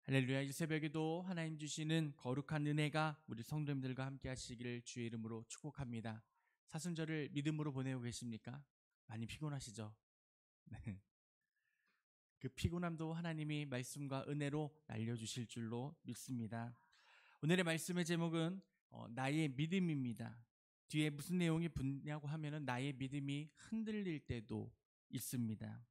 할렐루야. 이 새벽에도 하나님 주시는 거룩한 은혜가 우리 성도님들과 함께 하시기를 주의 이름으로 축복합니다. 사순절을 믿음으로 보내고 계십니까? 많이 피곤하시죠? 네. 그 피곤함도 하나님이 말씀과 은혜로 날려주실 줄로 믿습니다. 오늘의 말씀의 제목은 나의 믿음입니다. 뒤에 무슨 내용이 붙냐고 하면은 나의 믿음이 흔들릴 때도 있습니다.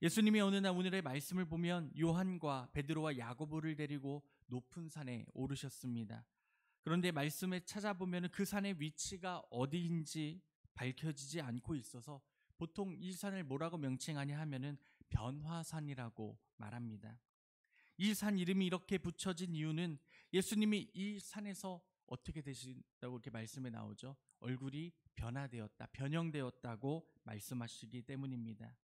예수님이 어느 날 오늘의 말씀을 보면 요한과 베드로와 야고보를 데리고 높은 산에 오르셨습니다. 그런데 말씀에 찾아보면 그 산의 위치가 어디인지 밝혀지지 않고 있어서 보통 이 산을 뭐라고 명칭하냐 하면은 변화산이라고 말합니다. 이 산 이름이 이렇게 붙여진 이유는 예수님이 이 산에서 어떻게 되신다고 이렇게 말씀에 나오죠. 얼굴이 변화되었다, 변형되었다고 말씀하시기 때문입니다.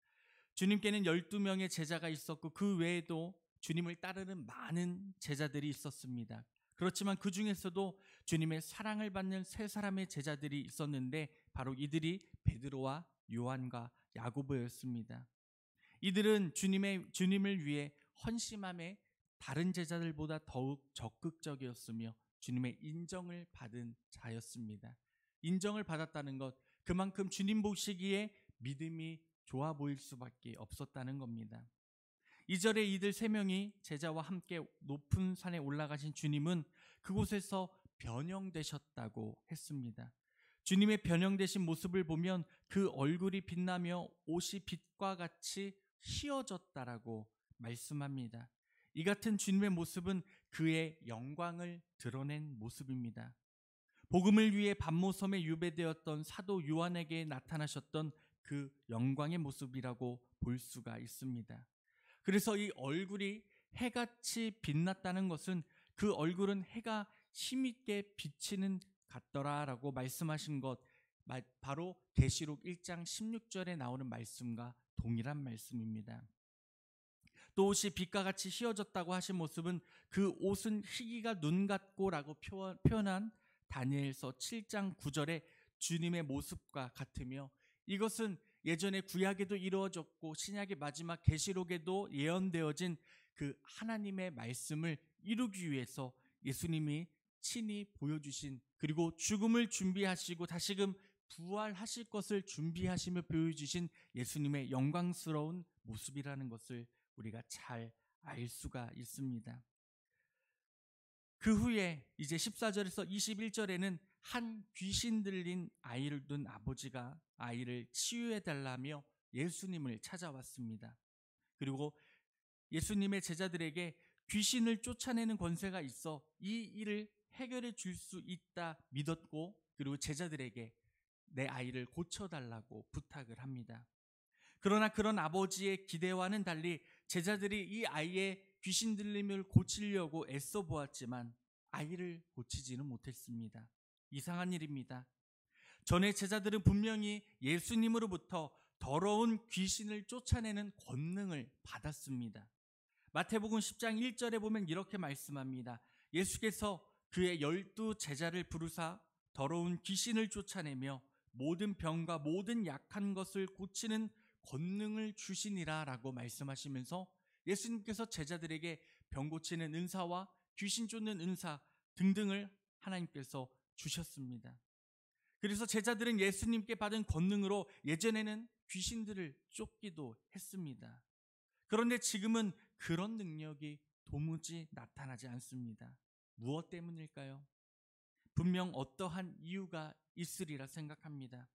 주님께는 12명의 제자가 있었고 그 외에도 주님을 따르는 많은 제자들이 있었습니다. 그렇지만 그 중에서도 주님의 사랑을 받는 세 사람의 제자들이 있었는데 바로 이들이 베드로와 요한과 야고보였습니다. 이들은 주님을 위해 헌신함에 다른 제자들보다 더욱 적극적이었으며 주님의 인정을 받은 자였습니다. 인정을 받았다는 것, 그만큼 주님 보시기에 믿음이 좋아 보일 수밖에 없었다는 겁니다. 2절에 이들 세 명이 제자와 함께 높은 산에 올라가신 주님은 그곳에서 변형되셨다고 했습니다. 주님의 변형되신 모습을 보면 그 얼굴이 빛나며 옷이 빛과 같이 휘어졌다라고 말씀합니다. 이 같은 주님의 모습은 그의 영광을 드러낸 모습입니다. 복음을 위해 밤모섬에 유배되었던 사도 요한에게 나타나셨던 그 영광의 모습이라고 볼 수가 있습니다. 그래서 이 얼굴이 해같이 빛났다는 것은 그 얼굴은 해가 힘있게 비치는 같더라라고 말씀하신 것, 바로 계시록 1장 16절에 나오는 말씀과 동일한 말씀입니다. 또 옷이 빛과 같이 휘어졌다고 하신 모습은 그 옷은 희기가 눈 같고라고 표현한 다니엘서 7장 9절에 주님의 모습과 같으며, 이것은 예전에 구약에도 이루어졌고 신약의 마지막 계시록에도 예언되어진 그 하나님의 말씀을 이루기 위해서 예수님이 친히 보여주신, 그리고 죽음을 준비하시고 다시금 부활하실 것을 준비하시며 보여주신 예수님의 영광스러운 모습이라는 것을 우리가 잘 알 수가 있습니다. 그 후에 이제 14절에서 21절에는 한 귀신 들린 아이를 둔 아버지가 아이를 치유해 달라며 예수님을 찾아왔습니다. 그리고 예수님의 제자들에게 귀신을 쫓아내는 권세가 있어 이 일을 해결해 줄 수 있다 믿었고, 그리고 제자들에게 내 아이를 고쳐달라고 부탁을 합니다. 그러나 그런 아버지의 기대와는 달리 제자들이 이 아이의 귀신 들림을 고치려고 애써 보았지만 아이를 고치지는 못했습니다. 이상한 일입니다. 전에 제자들은 분명히 예수님으로부터 더러운 귀신을 쫓아내는 권능을 받았습니다. 마태복음 10장 1절에 보면 이렇게 말씀합니다. 예수께서 그의 12 제자를 부르사 더러운 귀신을 쫓아내며 모든 병과 모든 약한 것을 고치는 권능을 주시니라 라고 말씀하시면서 예수님께서 제자들에게 병 고치는 은사와 귀신 쫓는 은사 등등을 하나님께서 주셨습니다. 그래서 제자들은 예수님께 받은 권능으로 예전에는 귀신들을 쫓기도 했습니다. 그런데 지금은 그런 능력이 도무지 나타나지 않습니다. 무엇 때문일까요? 분명 어떠한 이유가 있으리라 생각합니다.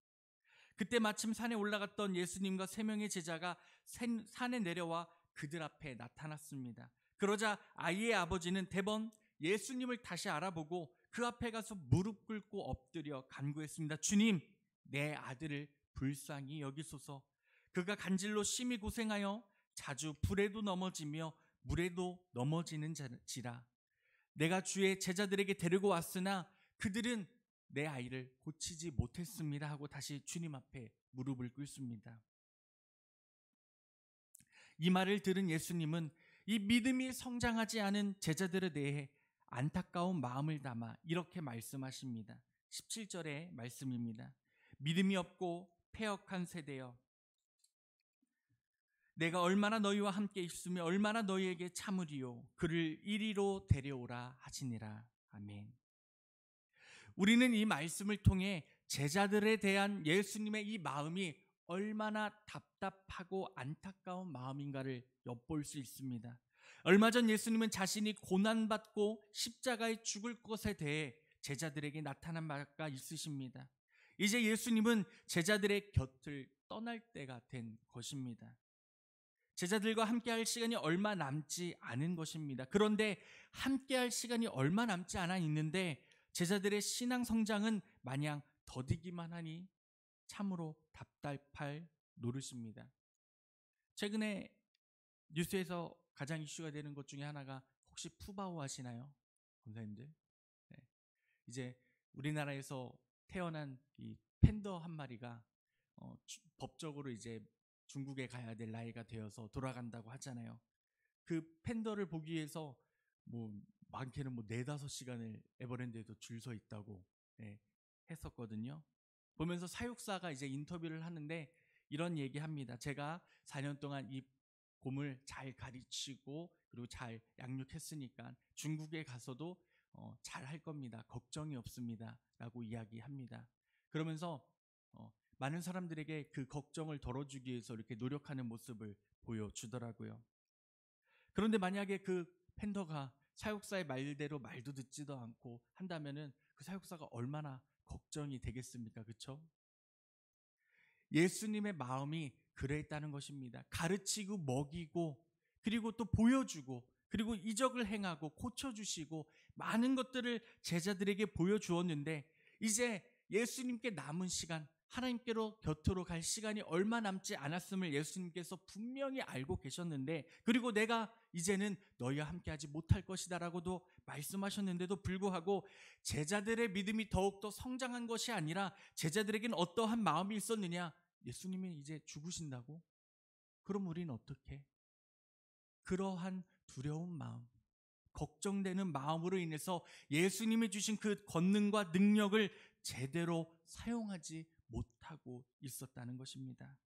그때 마침 산에 올라갔던 예수님과 세 명의 제자가 산에 내려와 그들 앞에 나타났습니다. 그러자 아이의 아버지는 대번 예수님을 다시 알아보고 그 앞에 가서 무릎 꿇고 엎드려 간구했습니다. 주님, 내 아들을 불쌍히 여기소서. 그가 간질로 심히 고생하여 자주 불에도 넘어지며 물에도 넘어지는지라. 내가 주의 제자들에게 데리고 왔으나 그들은 내 아이를 고치지 못했습니다 하고 다시 주님 앞에 무릎을 꿇습니다. 이 말을 들은 예수님은 이 믿음이 성장하지 않은 제자들에 대해 안타까운 마음을 담아 이렇게 말씀하십니다. 17절의 말씀입니다. 믿음이 없고 패역한 세대여, 내가 얼마나 너희와 함께 있으며 얼마나 너희에게 참으리요. 그를 이리로 데려오라 하시니라. 아멘. 우리는 이 말씀을 통해 제자들에 대한 예수님의 이 마음이 얼마나 답답하고 안타까운 마음인가를 엿볼 수 있습니다. 얼마 전 예수님은 자신이 고난받고 십자가에 죽을 것에 대해 제자들에게 나타난 바가 있으십니다. 이제 예수님은 제자들의 곁을 떠날 때가 된 것입니다. 제자들과 함께할 시간이 얼마 남지 않은 것입니다. 그런데 함께할 시간이 얼마 남지 않아 있는데 제자들의 신앙 성장은 마냥 더디기만 하니 참으로 답답할 노릇입니다. 최근에 뉴스에서 가장 이슈가 되는 것 중에 하나가 혹시 푸바오 아시나요? 권사님들? 네. 이제 우리나라에서 태어난 이 팬더 한 마리가 법적으로 이제 중국에 가야 될 나이가 되어서 돌아간다고 하잖아요. 그 팬더를 보기 위해서 뭐 많게는 뭐 4-5시간을 에버랜드에도 줄 서 있다고 했었거든요. 보면서 사육사가 이제 인터뷰를 하는데 이런 얘기합니다. 제가 4년 동안 이 곰을 잘 가르치고 그리고 잘 양육했으니까 중국에 가서도 잘 할 겁니다. 걱정이 없습니다. 라고 이야기합니다. 그러면서 많은 사람들에게 그 걱정을 덜어주기 위해서 이렇게 노력하는 모습을 보여주더라고요. 그런데 만약에 그 팬더가 사육사의 말대로 말도 듣지도 않고 한다면은 그 사육사가 얼마나 걱정이 되겠습니까? 그렇죠? 예수님의 마음이 그랬다는 것입니다. 가르치고 먹이고 그리고 또 보여주고 그리고 이적을 행하고 고쳐주시고 많은 것들을 제자들에게 보여주었는데 이제 예수님께 남은 시간, 하나님께로 곁으로 갈 시간이 얼마 남지 않았음을 예수님께서 분명히 알고 계셨는데 그리고 내가 이제는 너희와 함께하지 못할 것이다 라고도 말씀하셨는데도 불구하고 제자들의 믿음이 더욱더 성장한 것이 아니라 제자들에게는 어떠한 마음이 있었느냐? 예수님이 이제 죽으신다고? 그럼 우리는 어떻게? 그러한 두려운 마음, 걱정되는 마음으로 인해서 예수님이 주신 그 권능과 능력을 제대로 사용하지 못하고 있었다는 것입니다.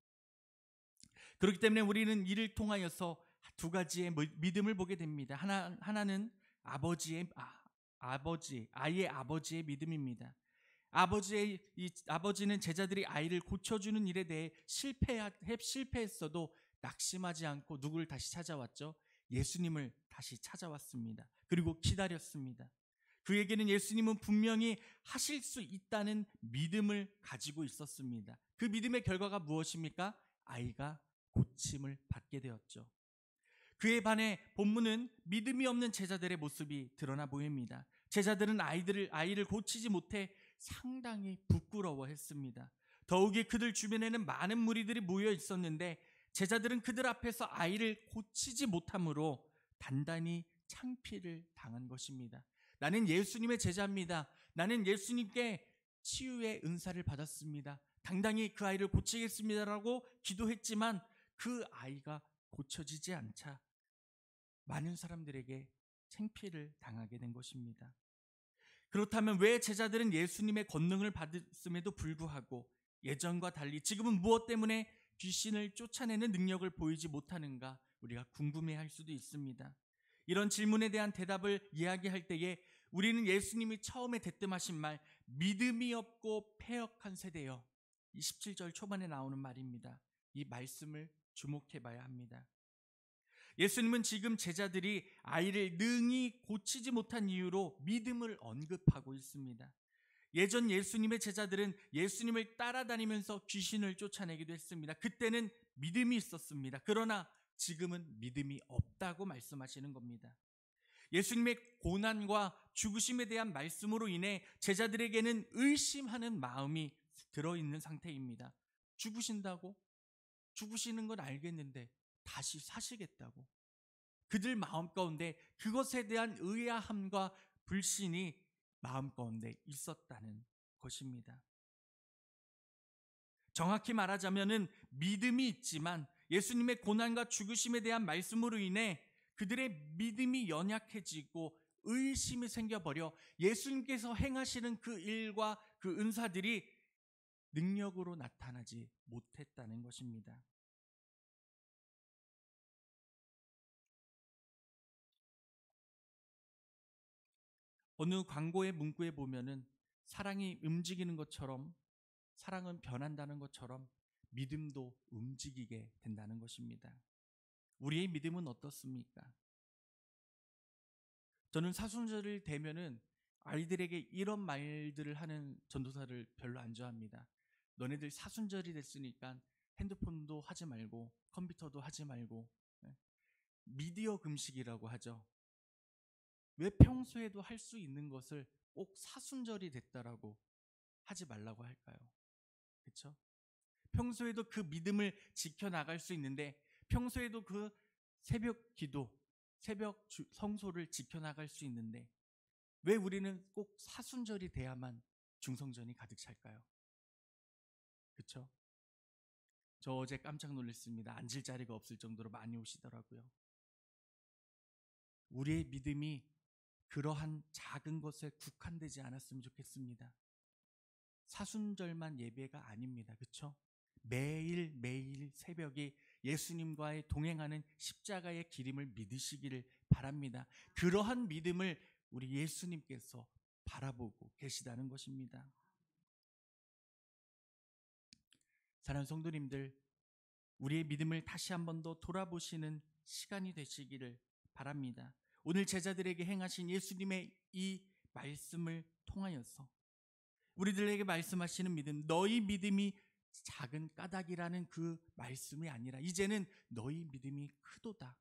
그렇기 때문에 우리는 이를 통하여서 두 가지의 믿음을 보게 됩니다. 하나는 아이의 아버지의 믿음입니다. 아버지는 제자들이 아이를 고쳐주는 일에 대해 실패했어도 낙심하지 않고 누구를 다시 찾아왔죠? 예수님을 다시 찾아왔습니다. 그리고 기다렸습니다. 그에게는 예수님은 분명히 하실 수 있다는 믿음을 가지고 있었습니다. 그 믿음의 결과가 무엇입니까? 아이가 고침을 받게 되었죠. 그에 반해 본문은 믿음이 없는 제자들의 모습이 드러나 보입니다. 제자들은 아이를 고치지 못해 상당히 부끄러워했습니다. 더욱이 그들 주변에는 많은 무리들이 모여 있었는데 제자들은 그들 앞에서 아이를 고치지 못함으로 단단히 창피를 당한 것입니다. 나는 예수님의 제자입니다. 나는 예수님께 치유의 은사를 받았습니다. 당당히 그 아이를 고치겠습니다라고 기도했지만 그 아이가 고쳐지지 않자 많은 사람들에게 창피를 당하게 된 것입니다. 그렇다면 왜 제자들은 예수님의 권능을 받았음에도 불구하고 예전과 달리 지금은 무엇 때문에 귀신을 쫓아내는 능력을 보이지 못하는가 우리가 궁금해할 수도 있습니다. 이런 질문에 대한 대답을 이야기할 때에 우리는 예수님이 처음에 대뜸하신 말 믿음이 없고 패역한 세대여 이 17절 초반에 나오는 말입니다. 이 말씀을 주목해 봐야 합니다. 예수님은 지금 제자들이 아이를 능히 고치지 못한 이유로 믿음을 언급하고 있습니다. 예전 예수님의 제자들은 예수님을 따라다니면서 귀신을 쫓아내기도 했습니다. 그때는 믿음이 있었습니다. 그러나 지금은 믿음이 없다고 말씀하시는 겁니다. 예수님의 고난과 죽으심에 대한 말씀으로 인해 제자들에게는 의심하는 마음이 들어있는 상태입니다. 죽으신다고? 죽으시는 건 알겠는데 다시 사시겠다고? 그들 마음 가운데 그것에 대한 의아함과 불신이 마음 가운데 있었다는 것입니다. 정확히 말하자면은 믿음이 있지만 예수님의 고난과 죽으심에 대한 말씀으로 인해 그들의 믿음이 연약해지고 의심이 생겨버려 예수님께서 행하시는 그 일과 그 은사들이 능력으로 나타나지 못했다는 것입니다. 어느 광고의 문구에 보면은 사랑이 움직이는 것처럼, 사랑은 변한다는 것처럼 믿음도 움직이게 된다는 것입니다. 우리의 믿음은 어떻습니까? 저는 사순절을 되면은 아이들에게 이런 말들을 하는 전도사를 별로 안 좋아합니다. 너네들 사순절이 됐으니까 핸드폰도 하지 말고 컴퓨터도 하지 말고, 미디어 금식이라고 하죠. 왜 평소에도 할 수 있는 것을 꼭 사순절이 됐다라고 하지 말라고 할까요? 그렇죠? 평소에도 그 믿음을 지켜나갈 수 있는데, 평소에도 그 새벽 기도, 새벽 성소를 지켜나갈 수 있는데, 왜 우리는 꼭 사순절이 돼야만 중성전이 가득 찰까요? 그렇죠? 저 어제 깜짝 놀랐습니다. 앉을 자리가 없을 정도로 많이 오시더라고요. 우리의 믿음이 그러한 작은 것에 국한되지 않았으면 좋겠습니다. 사순절만 예배가 아닙니다. 그렇죠? 매일 새벽에 예수님과의 동행하는 십자가의 기림을 믿으시기를 바랍니다. 그러한 믿음을 우리 예수님께서 바라보고 계시다는 것입니다. 사랑하는 성도님들, 우리의 믿음을 다시 한 번 더 돌아보시는 시간이 되시기를 바랍니다. 오늘 제자들에게 행하신 예수님의 이 말씀을 통하여서 우리들에게 말씀하시는 믿음, 너희 믿음이 작은 까닭이라는 그 말씀이 아니라 이제는 너희 믿음이 크도다,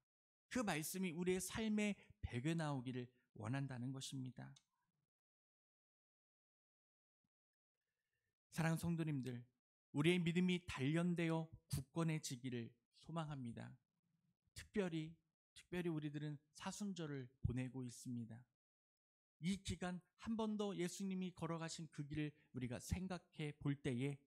그 말씀이 우리의 삶에 배겨 나오기를 원한다는 것입니다. 사랑하는 성도님들, 우리의 믿음이 단련되어 굳건해지기를 소망합니다. 특별히 우리들은 사순절을 보내고 있습니다. 이 기간 한 번 더 예수님이 걸어가신 그 길을 우리가 생각해 볼 때에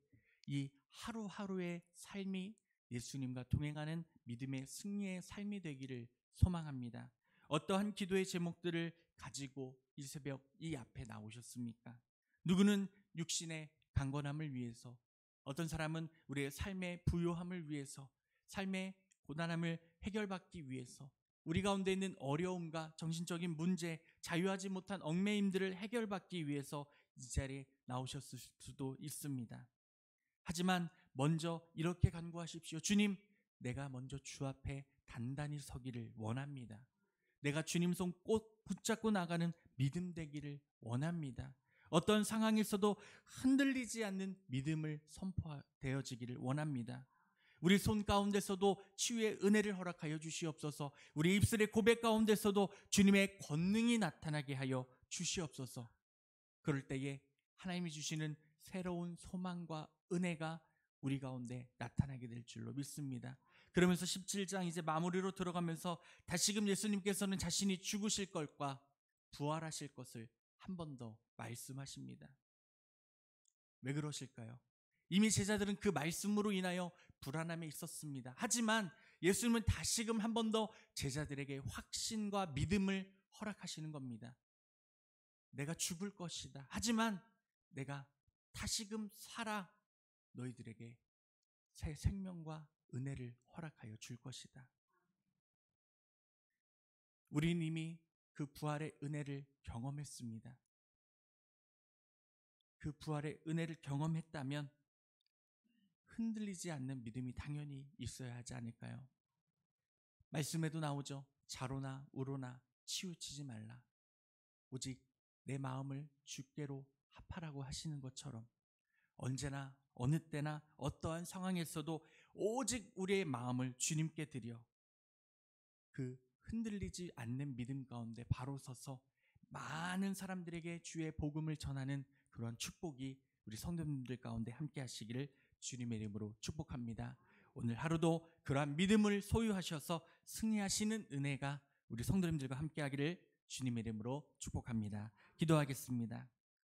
이 하루하루의 삶이 예수님과 동행하는 믿음의 승리의 삶이 되기를 소망합니다. 어떠한 기도의 제목들을 가지고 이 새벽 이 앞에 나오셨습니까? 누구는 육신의 강건함을 위해서, 어떤 사람은 우리의 삶의 부요함을 위해서, 삶의 고난함을 해결받기 위해서, 우리 가운데 있는 어려움과 정신적인 문제, 자유하지 못한 얽매임들을 해결받기 위해서 이 자리에 나오셨을 수도 있습니다. 하지만 먼저 이렇게 간구하십시오. 주님, 내가 먼저 주 앞에 단단히 서기를 원합니다. 내가 주님 손 꼭 붙잡고 나가는 믿음 되기를 원합니다. 어떤 상황에서도 흔들리지 않는 믿음을 선포되어지기를 원합니다. 우리 손 가운데서도 치유의 은혜를 허락하여 주시옵소서. 우리 입술의 고백 가운데서도 주님의 권능이 나타나게 하여 주시옵소서. 그럴 때에 하나님이 주시는 새로운 소망과 은혜가 우리 가운데 나타나게 될 줄로 믿습니다. 그러면서 17장 이제 마무리로 들어가면서 다시금 예수님께서는 자신이 죽으실 것과 부활하실 것을 한 번 더 말씀하십니다. 왜 그러실까요? 이미 제자들은 그 말씀으로 인하여 불안함에 있었습니다. 하지만 예수님은 다시금 한 번 더 제자들에게 확신과 믿음을 허락하시는 겁니다. 내가 죽을 것이다. 하지만 내가 다시금 살아 너희들에게 새 생명과 은혜를 허락하여 줄 것이다. 우리는 이미 그 부활의 은혜를 경험했습니다. 그 부활의 은혜를 경험했다면 흔들리지 않는 믿음이 당연히 있어야 하지 않을까요? 말씀에도 나오죠. 자로나 우로나 치우치지 말라. 오직 내 마음을 주께로 합하라고 하시는 것처럼 언제나 어느 때나 어떠한 상황에서도 오직 우리의 마음을 주님께 드려 그 흔들리지 않는 믿음 가운데 바로 서서 많은 사람들에게 주의 복음을 전하는 그런 축복이 우리 성도님들 가운데 함께 하시기를 주님의 이름으로 축복합니다. 오늘 하루도 그러한 믿음을 소유하셔서 승리하시는 은혜가 우리 성도님들과 함께 하기를 주님의 이름으로 축복합니다. 기도하겠습니다.